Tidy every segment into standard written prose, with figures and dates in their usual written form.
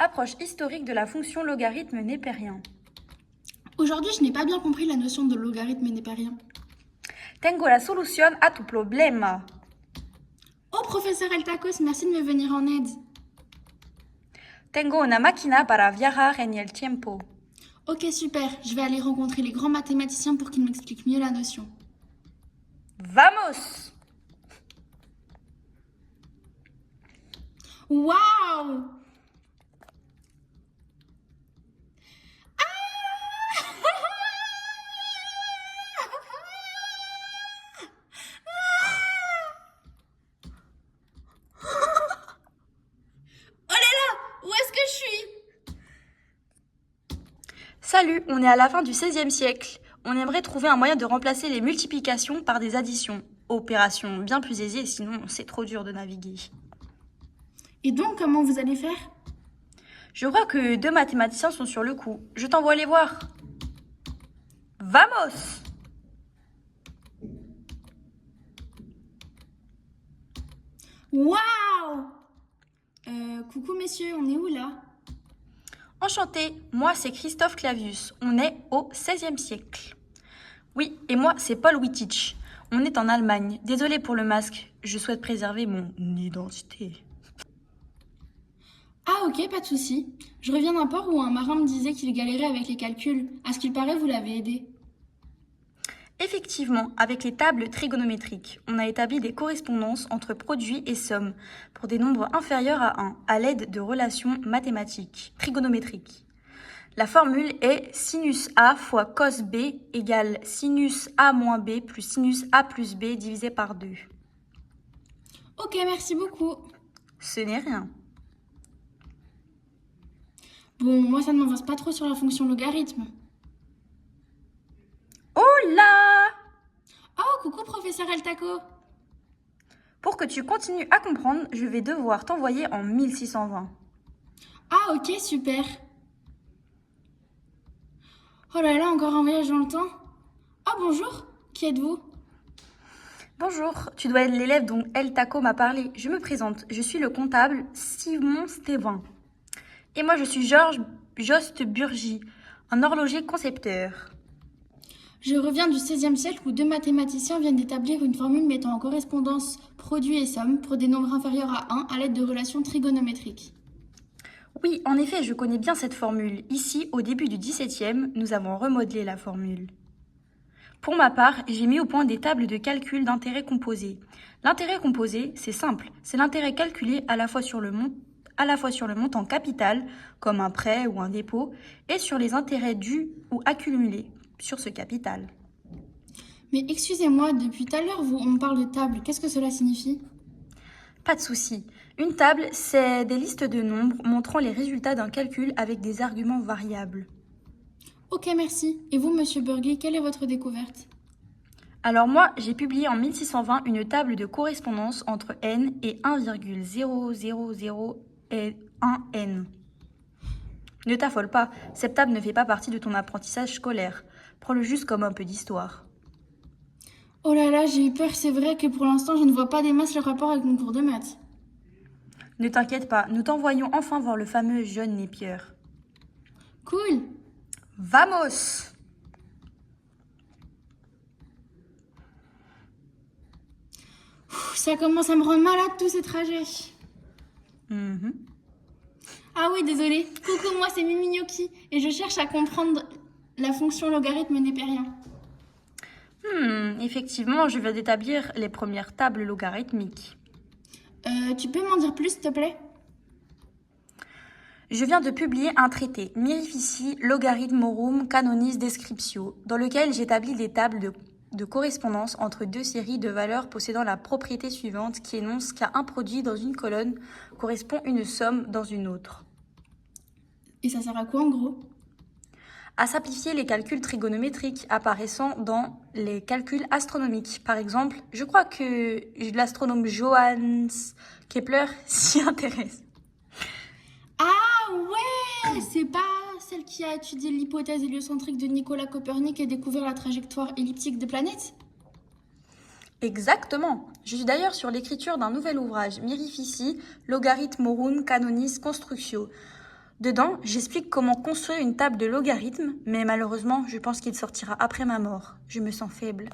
Approche historique de la fonction logarithme népérien. Aujourd'hui, je n'ai pas bien compris la notion de logarithme népérien. Tengo la solución a tu problema. Oh, professeur Eltakos, merci de me venir en aide. Tengo una máquina para viajar en el tiempo. Ok, super, je vais aller rencontrer les grands mathématiciens pour qu'ils m'expliquent mieux la notion. Vamos! Waouh! Oh là là! Où est-ce que je suis? Salut, on est à la fin du XVIe siècle. On aimerait trouver un moyen de remplacer les multiplications par des additions. Opération bien plus aisée, sinon c'est trop dur de naviguer. Et donc, comment vous allez faire? Je crois que 2 mathématiciens sont sur le coup. Je t'envoie les voir. Vamos! Waouh! Coucou messieurs, on est où là? Enchanté, moi c'est Christophe Clavius. On est au XVIe siècle. Oui, et moi c'est Paul Wittich. On est en Allemagne. Désolé pour le masque, je souhaite préserver mon identité. Ah ok, pas de souci. Je reviens d'un port où un marin me disait qu'il galérait avec les calculs. À ce qu'il paraît, vous l'avez aidé. Effectivement, avec les tables trigonométriques, on a établi des correspondances entre produits et sommes pour des nombres inférieurs à 1 à l'aide de relations mathématiques trigonométriques. La formule est sinus A fois cos B égale sinus A moins B plus sinus A plus B divisé par 2. Ok, merci beaucoup. Ce n'est rien. Bon, moi ça ne m'avance pas trop sur la fonction logarithme. Oh là! Oh, coucou professeur Eltaco. Pour que tu continues à comprendre, je vais devoir t'envoyer en 1620. Ah ok, super. Oh là là, encore un voyage dans le temps. Oh bonjour, qui êtes-vous? Bonjour, tu dois être l'élève dont El Taco m'a parlé. Je me présente, je suis le comptable Simon Stévin. Et moi je suis Georges Jost Burgy, un horloger concepteur. Je reviens du XVIe siècle où 2 mathématiciens viennent d'établir une formule mettant en correspondance produit et somme pour des nombres inférieurs à 1 à l'aide de relations trigonométriques. Oui, en effet, je connais bien cette formule. Ici, au début du XVIIe, nous avons remodelé la formule. Pour ma part, j'ai mis au point des tables de calcul d'intérêt composé. L'intérêt composé, c'est simple, c'est l'intérêt calculé à la fois sur le montant capital, comme un prêt ou un dépôt, et sur les intérêts dus ou accumulés sur ce capital. Mais excusez-moi, depuis tout à l'heure, on me parle de table. Qu'est-ce que cela signifie? Pas de souci. Une table, c'est des listes de nombres montrant les résultats d'un calcul avec des arguments variables. Ok, merci. Et vous, monsieur Burgy, quelle est votre découverte? Alors moi, j'ai publié en 1620 une table de correspondance entre n et 1,000 et 1n. Ne t'affole pas, cette table ne fait pas partie de ton apprentissage scolaire. Prends-le juste comme un peu d'histoire. Oh là là, j'ai eu peur. C'est vrai que pour l'instant, je ne vois pas des masses le rapport avec mon cours de maths. Ne t'inquiète pas, nous t'envoyons enfin voir le fameux John Napier. Cool. Vamos! Ça commence à me rendre malade tous ces trajets. Ah oui, désolé. Coucou, moi c'est Mimi Gnocchi et je cherche à comprendre la fonction logarithme népérien. Effectivement, je viens d'établir les premières tables logarithmiques. Tu peux m'en dire plus, s'il te plaît? Je viens de publier un traité, Mirifici Logarithmorum Canonis Descriptio, dans lequel j'établis des tables de correspondance entre 2 séries de valeurs possédant la propriété suivante qui énonce qu'à un produit dans une colonne correspond une somme dans une autre. Et ça sert à quoi en gros? À simplifier les calculs trigonométriques apparaissant dans les calculs astronomiques. Par exemple, je crois que l'astronome Johannes Kepler s'y intéresse. Ah ouais, c'est pas celle qui a étudié l'hypothèse héliocentrique de Nicolas Copernic et découvert la trajectoire elliptique des planètes? Exactement. Je suis d'ailleurs sur l'écriture d'un nouvel ouvrage, Mirifici Logarithmorum Canonis Constructio, Dedans, j'explique comment construire une table de logarithmes, mais malheureusement, je pense qu'il sortira après ma mort. Je me sens faible.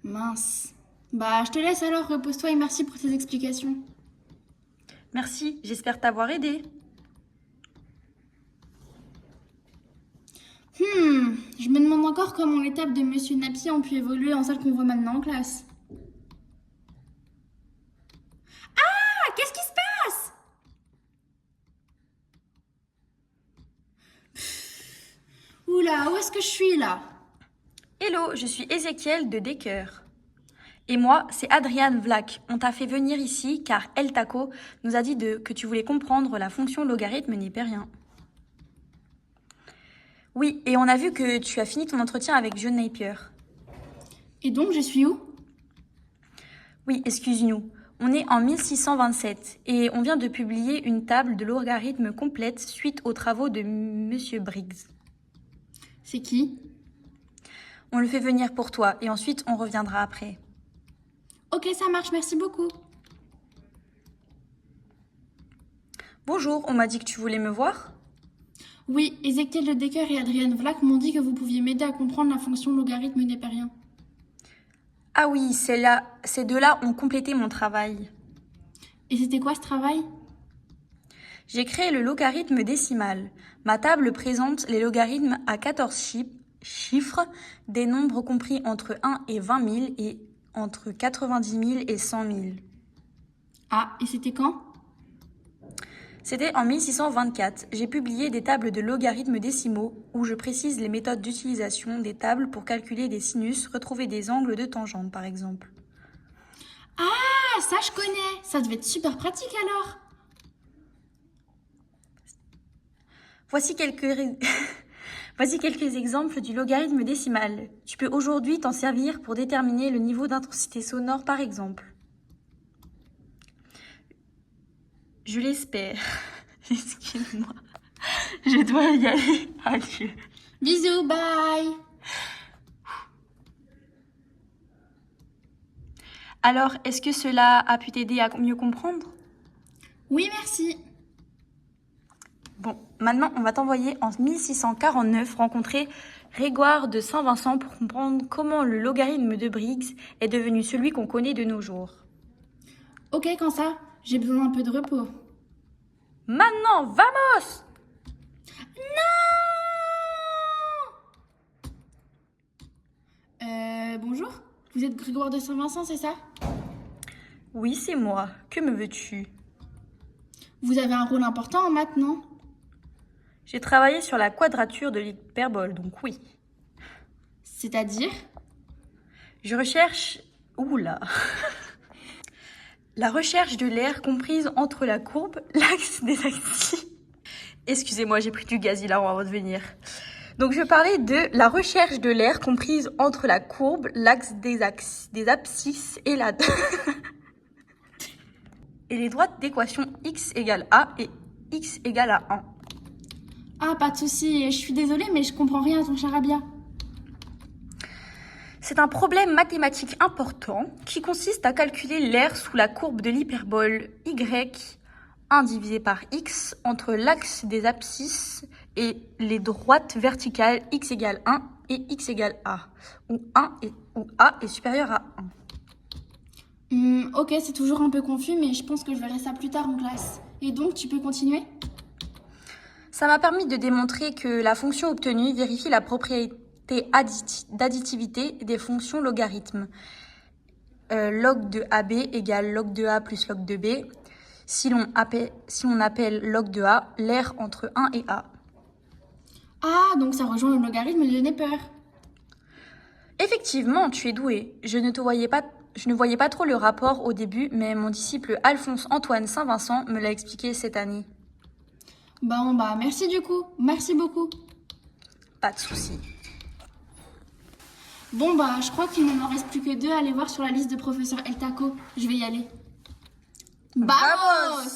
Mince. Bah, je te laisse alors, repose-toi et merci pour tes explications. Merci, j'espère t'avoir aidé. Je me demande encore comment les tables de Monsieur Napier ont pu évoluer en celles qu'on voit maintenant en classe. Ah, qu'est-ce qui se passe? Oula, où est-ce que je suis là? Hello, je suis Ézéchiel de Decker. Et moi, c'est Adriane Vlach. On t'a fait venir ici car El Taco nous a dit que tu voulais comprendre la fonction logarithme népérien. Oui, et on a vu que tu as fini ton entretien avec John Napier. Et donc, je suis où? Oui, excuse-nous. On est en 1627 et on vient de publier une table de logarithme complète suite aux travaux de Monsieur Briggs. C'est qui? On le fait venir pour toi et ensuite on reviendra après. Ok, ça marche, merci beaucoup. Bonjour, on m'a dit que tu voulais me voir? Oui, Ézéchiel de Decker et Adrienne Vlach m'ont dit que vous pouviez m'aider à comprendre la fonction logarithme népérien. Ah oui, ces deux-là ont complété mon travail. Et c'était quoi ce travail? J'ai créé le logarithme décimal. Ma table présente les logarithmes à 14 chiffres, des nombres compris entre 1 et 20 000 et entre 90 000 et 100 000. Ah, et c'était quand? C'était en 1624. J'ai publié des tables de logarithmes décimaux où je précise les méthodes d'utilisation des tables pour calculer des sinus, retrouver des angles de tangente par exemple. Ah, ça je connais. Ça devait être super pratique alors. Voici quelques exemples du logarithme décimal. Tu peux aujourd'hui t'en servir pour déterminer le niveau d'intensité sonore par exemple. Je l'espère. Excuse-moi. Je dois y aller. Adieu. Bisous, bye. Alors, est-ce que cela a pu t'aider à mieux comprendre? Oui, merci. Bon, maintenant, on va t'envoyer en 1649 rencontrer Grégoire de Saint-Vincent pour comprendre comment le logarithme de Briggs est devenu celui qu'on connaît de nos jours. Ok, quand ça? J'ai besoin d'un peu de repos. Maintenant, vamos! Bonjour. Vous êtes Grégoire de Saint-Vincent, c'est ça? Oui, c'est moi. Que me veux-tu? Vous avez un rôle important en maths, non? J'ai travaillé sur la quadrature de l'hyperbole, donc oui. C'est-à-dire? Je recherche... Oula. La recherche de l'air comprise entre la courbe, l'axe des axes... Excusez-moi, j'ai pris du gaz, il a on va revenir. Donc je parlais de la recherche de l'air comprise entre la courbe, l'axe des abscisses et la... et les droites d'équation x égale a et x égale à 1. Ah, pas de souci. Je suis désolée, mais je comprends rien à ton charabia. C'est un problème mathématique important qui consiste à calculer l'air sous la courbe de l'hyperbole y, 1 divisé par x, entre l'axe des abscisses et les droites verticales x égale 1 et x égale a, où a est supérieur à 1. Ok, c'est toujours un peu confus, mais je pense que je verrai ça plus tard en classe. Et donc, tu peux continuer? Ça m'a permis de démontrer que la fonction obtenue vérifie la propriété d'additivité des fonctions logarithmes. Log de AB égale log de A plus log de B. Si l'on appelle log de A l'air entre 1 et A. Ah, donc ça rejoint le logarithme de Napier. Effectivement, tu es doué. Je ne voyais pas trop le rapport au début, mais mon disciple Alphonse-Antoine Saint-Vincent me l'a expliqué cette année. Bon, bah merci du coup. Merci beaucoup. Pas de souci. Bon, bah je crois qu'il ne m'en reste plus que 2 à aller voir sur la liste de professeur El Taco. Je vais y aller. Vamos!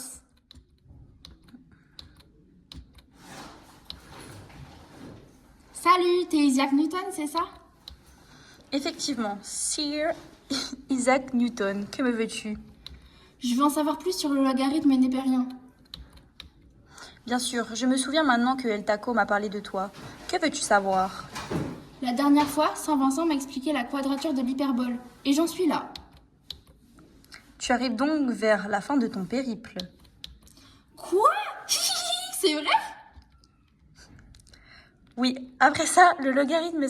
Salut, t'es Isaac Newton, c'est ça? Effectivement, Sir Isaac Newton, que me veux-tu? Je veux en savoir plus sur le logarithme népérien. Bien sûr, je me souviens maintenant que El Taco m'a parlé de toi. Que veux-tu savoir? La dernière fois, Saint-Vincent m'a expliqué la quadrature de l'hyperbole. Et j'en suis là. Tu arrives donc vers la fin de ton périple. Quoi? C'est vrai? Oui, après ça, le logarithme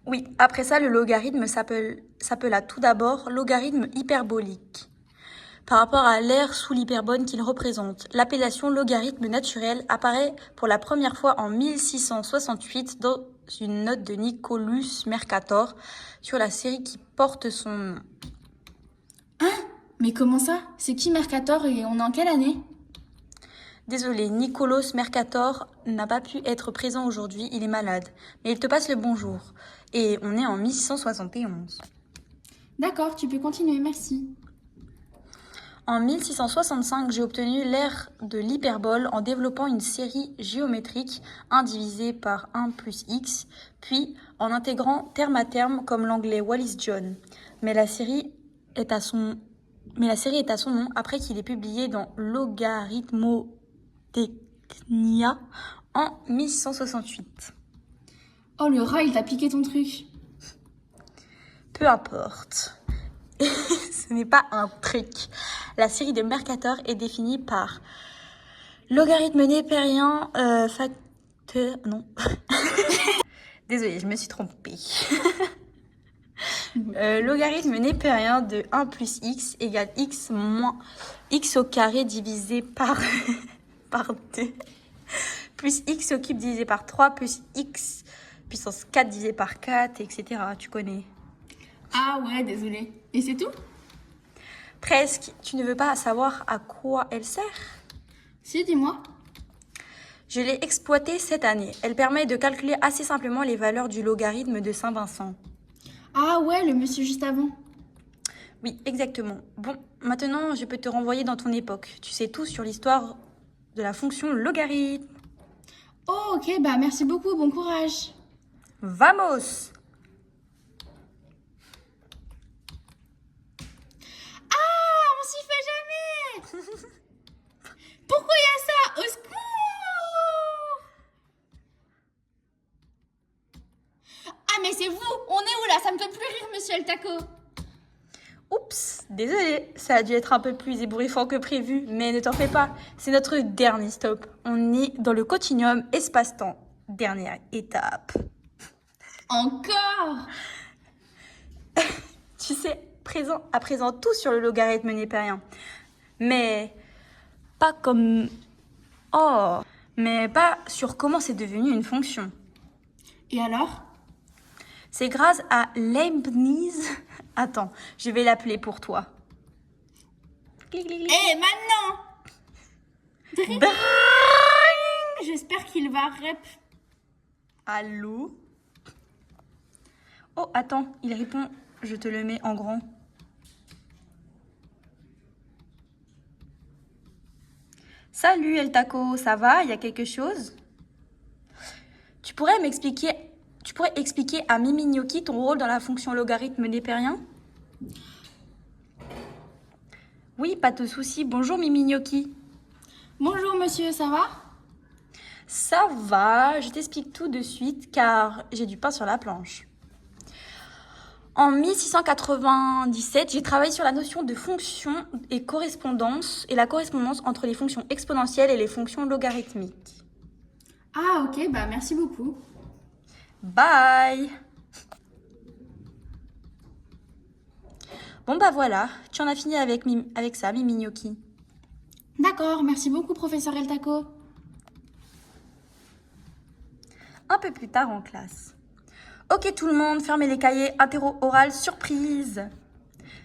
Oui, après ça, le logarithme s'appela tout d'abord logarithme hyperbolique. Par rapport à l'aire sous l'hyperbole qu'il représente, l'appellation logarithme naturel apparaît pour la première fois en 1668 dans une note de Nicolaus Mercator sur la série qui porte son nom. Mais comment ça? C'est qui Mercator et on est en quelle année? Désolé, Nicolaus Mercator n'a pas pu être présent aujourd'hui, il est malade. Mais il te passe le bonjour. Et on est en 1671. D'accord, tu peux continuer, merci. En 1665, j'ai obtenu l'aire de l'hyperbole en développant une série géométrique 1 divisé par 1 plus x, puis en intégrant terme à terme comme l'anglais Wallis-John. Mais la série est à son nom après qu'il est publié dans Logarithmotechnia en 1668. Oh, le rat, il t'a piqué ton truc. Peu importe. Ce n'est pas un trick. La série de Mercator est définie par logarithme népérien facteur... Non. Désolée, je me suis trompée. Logarithme népérien de 1 plus x égale x moins x au carré divisé par 2 plus x au cube divisé par 3 plus x puissance 4 divisé par 4, etc. Tu connais. Ah ouais, désolé. Et c'est tout? Presque. Tu ne veux pas savoir à quoi elle sert? Si, dis-moi. Je l'ai exploitée cette année. Elle permet de calculer assez simplement les valeurs du logarithme de Saint-Vincent. Ah ouais, le monsieur juste avant. Oui, exactement. Bon, maintenant, je peux te renvoyer dans ton époque. Tu sais tout sur l'histoire de la fonction logarithme. Oh, ok, bah merci beaucoup, bon courage. Vamos! Ah, on s'y fait jamais! Pourquoi il y a ça? Au secours! Ah, mais c'est vous! On est où là? Ça me fait plus rire, monsieur El Taco. Oups, désolé, ça a dû être un peu plus ébouriffant que prévu, mais ne t'en fais pas, c'est notre dernier stop. On est dans le continuum espace-temps. Dernière étape. Encore? Tu sais, à présent tout sur le logarithme népérien. Mais pas comme... Oh! Mais pas sur comment c'est devenu une fonction. Et alors? C'est grâce à Leibniz... Attends, je vais l'appeler pour toi. Eh, maintenant! J'espère qu'il va rep. Allô? Oh, attends, il répond. Je te le mets en grand. Salut El Taco, ça va? Il y a quelque chose? Tu pourrais expliquer à Mimi Gnocchi ton rôle dans la fonction logarithme népérien? Oui, pas de souci. Bonjour Mimi Gnocchi. Bonjour monsieur, ça va? Ça va, je t'explique tout de suite car j'ai du pain sur la planche. En 1697, j'ai travaillé sur la notion de fonction et correspondance et la correspondance entre les fonctions exponentielles et les fonctions logarithmiques. Ah ok, bah merci beaucoup. Bye! Bon bah voilà, tu en as fini avec ça, Mimi Gnocchi. D'accord, merci beaucoup professeur El Taco. Un peu plus tard en classe. Ok tout le monde, fermez les cahiers, interro oral, surprise.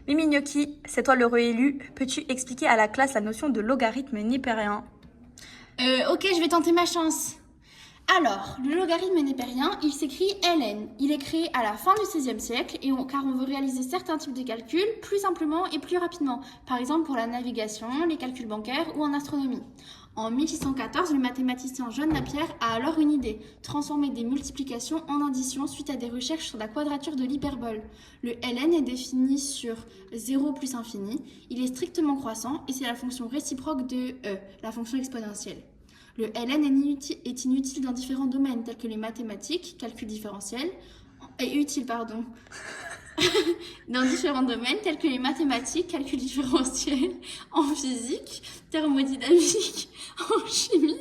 Mimi Gnocchi, c'est toi le réélu. Peux-tu expliquer à la classe la notion de logarithme népérien? Ok, je vais tenter ma chance. Alors, le logarithme népérien, il s'écrit ln. Il est créé à la fin du XVIe siècle car on veut réaliser certains types de calculs plus simplement et plus rapidement. Par exemple pour la navigation, les calculs bancaires ou en astronomie. En 1614, le mathématicien John Napier a alors une idée, transformer des multiplications en addition suite à des recherches sur la quadrature de l'hyperbole. Le ln est défini sur 0 plus infini, il est strictement croissant et c'est la fonction réciproque de e, la fonction exponentielle. Le ln est inutile dans différents domaines tels que les mathématiques, calcul différentiel, dans différents domaines tels que les mathématiques, calcul différentiel, en physique, thermodynamique, en chimie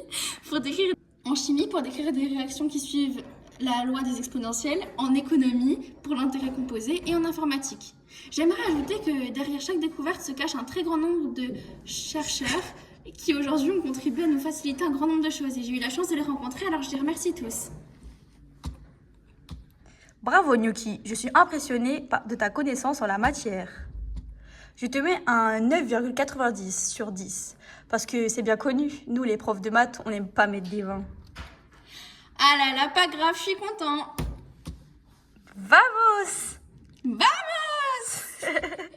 pour décrire des réactions qui suivent la loi des exponentielles, en économie pour l'intérêt composé et en informatique. J'aimerais ajouter que derrière chaque découverte se cache un très grand nombre de chercheurs qui aujourd'hui ont contribué à nous faciliter un grand nombre de choses et j'ai eu la chance de les rencontrer, alors je les remercie tous. Bravo Nyuki, je suis impressionnée de ta connaissance en la matière. Je te mets un 9,90 sur 10, parce que c'est bien connu, nous les profs de maths, on n'aime pas mettre des 20. Ah là là, pas grave, je suis content. Vamos! Vamos!